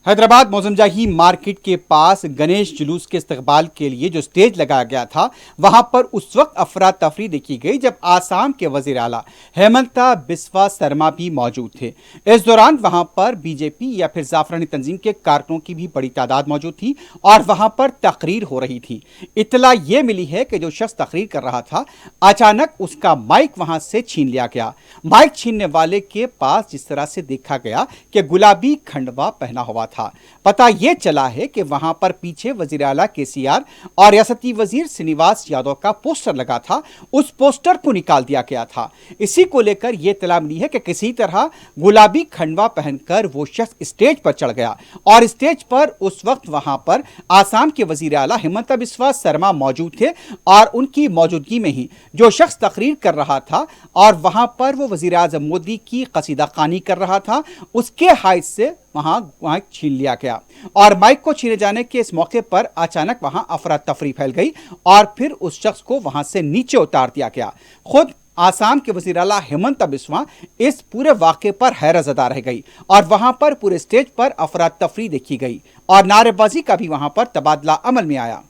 حیدرآباد موزم جاہی market کے پاس گنیش جلوس کے استقبال کے لیے جو سٹیج لگایا گیا تھا وہاں پر اس وقت افراتفری دیکھی گئی جب آسام کے وزیر اعلیٰ ہیمنتا بسوا سرما بھی موجود تھے۔ اس دوران وہاں پر بی جے پی یا پھر زعفرانی تنظیم کے کارکنوں کی بھی بڑی تعداد موجود تھی اور وہاں پر تقریر ہو رہی تھی۔ اطلاع یہ ملی ہے کہ جو شخص تقریر کر رہا تھا اچانک اس کا مائک وہاں سے چھین لیا گیا۔ مائک چھیننے والے کے پاس جس طرح سے دیکھا گیا کہ گلابی کھنڈوا پہنا ہوا تھا، پتہ یہ چلا ہے کہ وہاں پر پیچھے وزیر اعلیٰ کے سی آر اور ریاستی وزیر سنیواس یادو کا پوسٹر لگا تھا، اس پوسٹر کو نکال دیا گیا تھا۔ اسی کو لے کر یہ اطلاع ملی ہے کہ کسی طرح گلابی کھنڈوا پہن کر وہ شخص اسٹیج پر چڑھ گیا اور اسٹیج پر اس وقت وہاں پر آسام کے وزیر اعلیٰ ہیمنتا بسوا سرما موجود تھے اور ان کی موجودگی میں ہی جو شخص تقریر کر رہا تھا اور وہاں پر وہ وزیر اعظم مودی کی قصیدہ خوانی کر رہا تھا، اس کے حائط سے وہاں مائک چھین لیا گیا اور مائک کو چھینے جانے کے اس موقع پر اچانک وہاں افراتفری پھیل گئی اور پھر اس شخص کو وہاں سے نیچے اتار دیا گیا۔ خود آسام کے وزیر اعلیٰ ہیمنتا بسوا اس پورے واقعے پر حیرت زدہ رہ گئی اور وہاں پر پورے سٹیج پر افراتفری دیکھی گئی اور نعرے بازی کا بھی وہاں پر تبادلہ عمل میں آیا۔